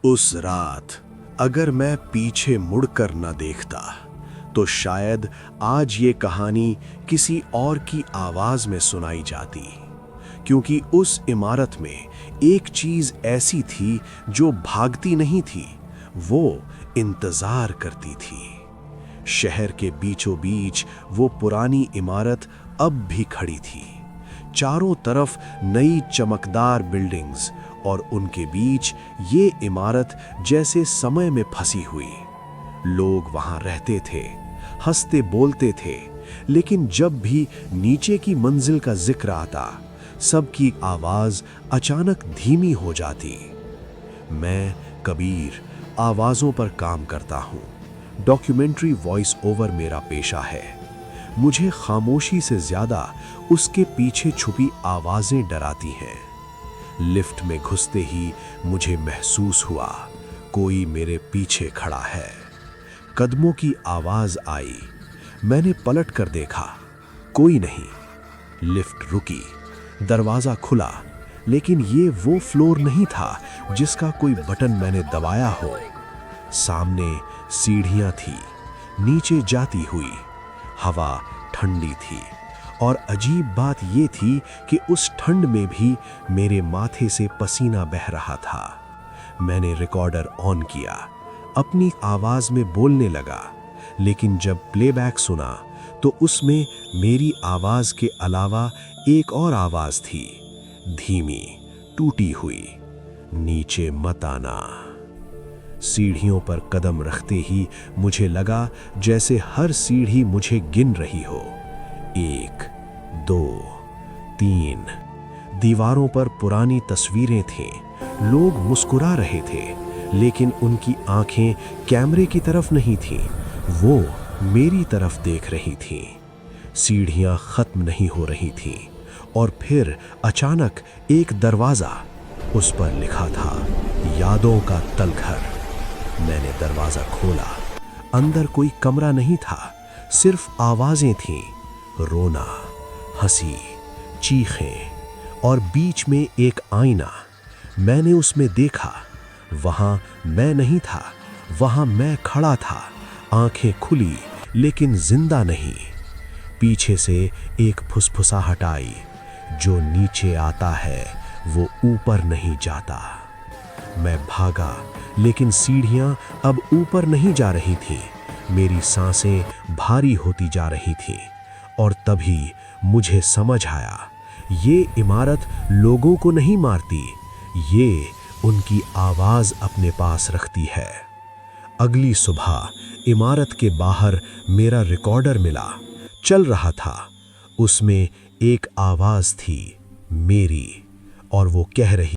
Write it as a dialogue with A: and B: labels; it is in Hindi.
A: उस रात अगर मैं पीछे मुड़कर न देखता तो शायद आज ये कहानी किसी और की आवाज में सुनाई जाती, क्योंकि उस इमारत में एक चीज ऐसी थी जो भागती नहीं थी, वो इंतजार करती थी। शहर के बीचों बीच वो पुरानी इमारत अब भी खड़ी थी, चारों तरफ नई चमकदार बिल्डिंग्स और उनके बीच ये इमारत जैसे समय में फंसी हुई। लोग वहां रहते थे, हंसते बोलते थे, लेकिन जब भी नीचे की मंजिल का जिक्र आता, सबकी आवाज अचानक धीमी हो जाती। मैं कबीर आवाजों पर काम करता हूँ। डॉक्यूमेंट्री वॉइस ओवर मेरा पेशा है। मुझे खामोशी से ज्यादा उसके पीछे छुपी आवाजें डराती हैं। लिफ्ट में घुसते ही मुझे महसूस हुआ कोई मेरे पीछे खड़ा है। कदमों की आवाज आई। मैंने पलट कर देखा, कोई नहीं। लिफ्ट रुकी, दरवाजा खुला, लेकिन ये वो फ्लोर नहीं था जिसका कोई बटन मैंने दबाया हो। सामने सीढ़ियां थी, नीचे जाती हुई। हवा ठंडी थी और अजीब बात ये थी कि उस ठंड में भी मेरे माथे से पसीना बह रहा था। मैंने रिकॉर्डर ऑन किया, अपनी आवाज में बोलने लगा, लेकिन जब प्लेबैक सुना तो उसमें मेरी आवाज के अलावा एक और आवाज थी, धीमी, टूटी हुई, नीचे मत आना। सीढ़ियों पर कदम रखते ही मुझे लगा जैसे हर सीढ़ी मुझे गिन रही हो। 1, 2, 3। दीवारों पर पुरानी तस्वीरें थीं। लोग मुस्कुरा रहे थे, लेकिन उनकी आंखें कैमरे की तरफ नहीं थीं, वो मेरी तरफ देख रही थीं। सीढ़ियां खत्म नहीं हो रही थीं और फिर अचानक एक दरवाजा, उस पर लिखा था यादों का तलघर। मैंने दरवाजा खोला। अंदर कोई कमरा नहीं था, सिर्फ आवाजें थीं, रोना, हंसी, चीखें और बीच में एक आईना। मैंने उसमें देखा, वहां मैं नहीं था, वहां मैं खड़ा था, आंखें खुली लेकिन जिंदा नहीं। पीछे से एक फुसफुसाहट आई, जो नीचे आता है वो ऊपर नहीं जाता। मैं भागा, लेकिन सीढ़ियां अब ऊपर नहीं जा रही थीं। मेरी सांसें भारी होती जा रही थीं और तभी मुझे समझ आया, ये इमारत लोगों को नहीं मारती, ये उनकी आवाज अपने पास रखती है। अगली सुबह इमारत के बाहर मेरा रिकॉर्डर मिला, चल रहा था। उसमें एक आवाज थी, मेरी, और वो कह रही